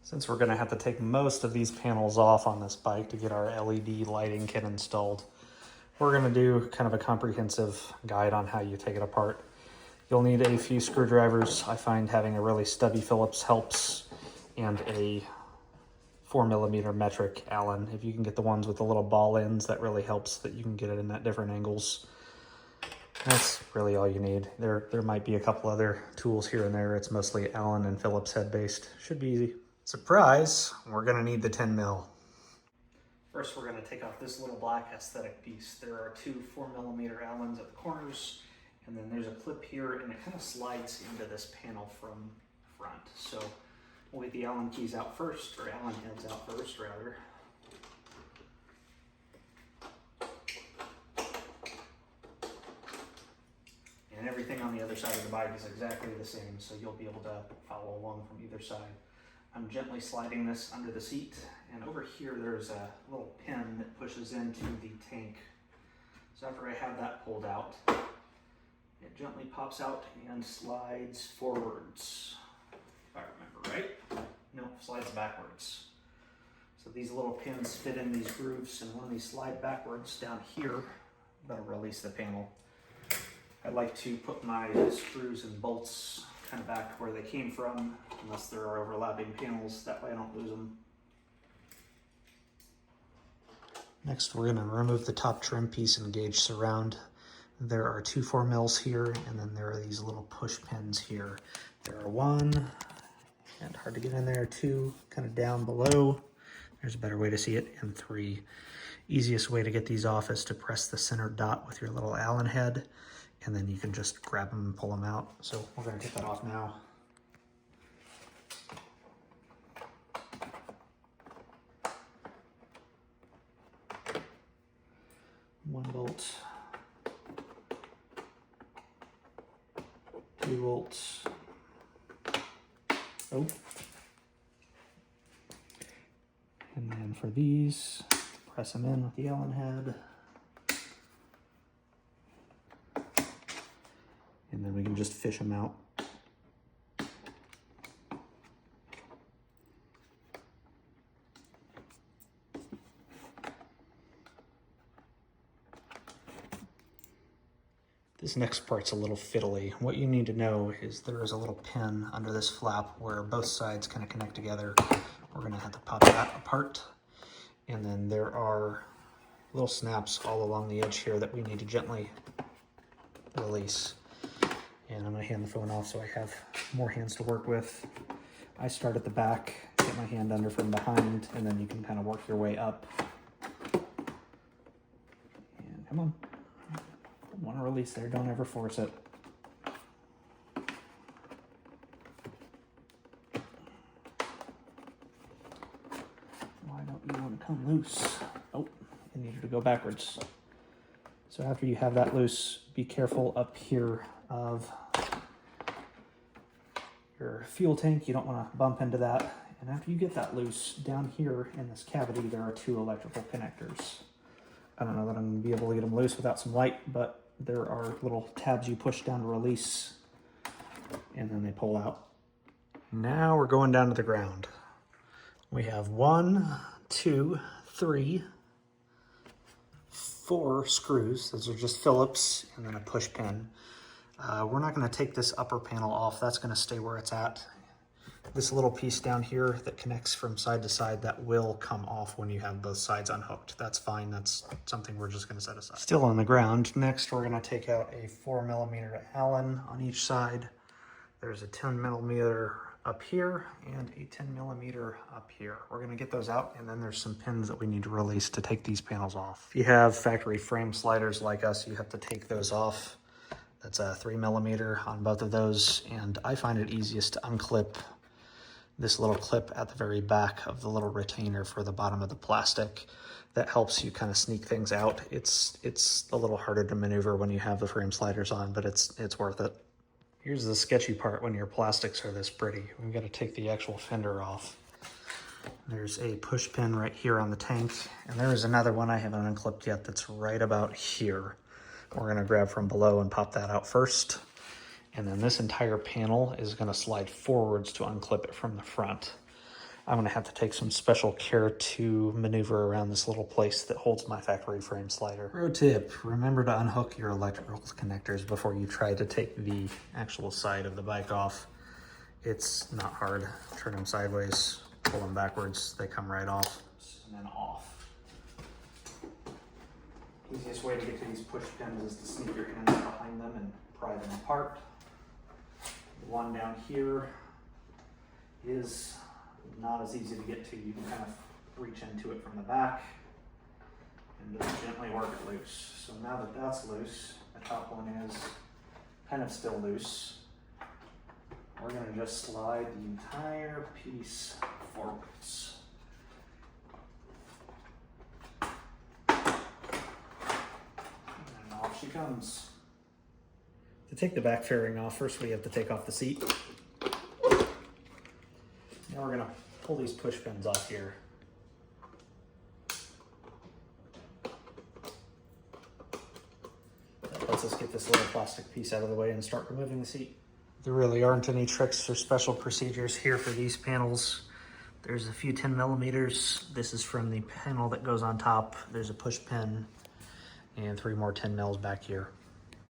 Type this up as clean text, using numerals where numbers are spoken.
Since we're gonna have to take most of these panels off on this bike to get our LED lighting kit installed, we're gonna do kind of a comprehensive guide on how you take it apart. You'll need a few screwdrivers. I find having a really stubby Phillips helps, and a 4mm metric Allen. If you can get the ones with the little ball ends, that really helps, that you can get it in at different angles. That's really all you need. There might be a couple other tools here and there. It's mostly Allen and Phillips head based. Should be easy. Surprise, we're gonna need the 10 mil. First, we're gonna take off this little black aesthetic piece. There are two 4mm Allens at the corners, and then there's a clip here, and it kind of slides into this panel from front. So we'll get the Allen keys out first, or Allen heads out first, rather. And everything on the other side of the bike is exactly the same, so you'll be able to follow along from either side. I'm gently sliding this under the seat, and over here there's a little pin that pushes into the tank. So after I have that pulled out, it gently pops out and slides forwards, if I remember right. No, slides backwards. So these little pins fit in these grooves, and when they slide backwards down here, that'll release the panel. I like to put my screws and bolts kind of back where they came from, unless there are overlapping panels, that way I don't lose them. Next, we're going to remove the top trim piece and gauge surround. There are two 4mm here, and then there are these little push pins here. There are one, and hard to get in there, two kind of down below. There's a better way to see it, and three. Easiest way to get these off is to press the center dot with your little Allen head, and then you can just grab them and pull them out. So we're going to take that off now. One bolt, two bolts. Oh. And then for these, press them in with the Allen head. And then we can just fish them out. This next part's a little fiddly. What you need to know is there is a little pin under this flap where both sides kind of connect together. We're gonna have to pop that apart. And then there are little snaps all along the edge here that we need to gently release. And I'm gonna hand the phone off so I have more hands to work with. I start at the back, get my hand under from behind, and then you can kind of work your way up. And come on. Don't want to release there, don't ever force it. Why don't you want to come loose? Oh, it needed to go backwards. So after you have that loose, be careful up here of your fuel tank. You don't want to bump into that. And after you get that loose, down here in this cavity, there are two electrical connectors. I don't know that I'm going to be able to get them loose without some light, but there are little tabs you push down to release, and then they pull out. Now we're going down to the ground. We have 1, 2, 3, 4 screws. Those are just Phillips, and then a push pin. We're not going to take this upper panel off. That's going to stay where it's at. This little piece down here that connects from side to side, that will come off when you have both sides unhooked. That's fine. That's something we're just going to set aside. Still on the ground. Next, we're going to take out a 4mm Allen on each side. There's a 10mm up here and a 10mm up here. We're going to get those out, and then there's some pins that we need to release to take these panels off. If you have factory frame sliders like us, you have to take those off. That's a 3mm on both of those, and I find it easiest to unclip this little clip at the very back of the little retainer for the bottom of the plastic. That helps you kind of sneak things out. It's a little harder to maneuver when you have the frame sliders on, but it's worth it. Here's the sketchy part when your plastics are this pretty. We've got to take the actual fender off. There's a push pin right here on the tank, and there is another one I haven't unclipped yet that's right about here. We're gonna grab from below and pop that out first. And then this entire panel is gonna slide forwards to unclip it from the front. I'm gonna have to take some special care to maneuver around this little place that holds my factory frame slider. Pro tip, remember to unhook your electrical connectors before you try to take the actual side of the bike off. It's not hard. Turn them sideways, pull them backwards, they come right off, and then off. Easiest way to get to these push pins is to sneak your hands behind them and pry them apart. The one down here is not as easy to get to. You can kind of reach into it from the back and just gently work it loose. So now that that's loose, the top one is kind of still loose. We're going to just slide the entire piece forwards. And off she comes. To take the back fairing off, first we have to take off the seat. Now we're going to pull these push pins off here. That lets us get this little plastic piece out of the way and start removing the seat. There really aren't any tricks or special procedures here for these panels. There's a few 10 millimeters. This is from the panel that goes on top. There's a push pin and 3 more 10 mils back here.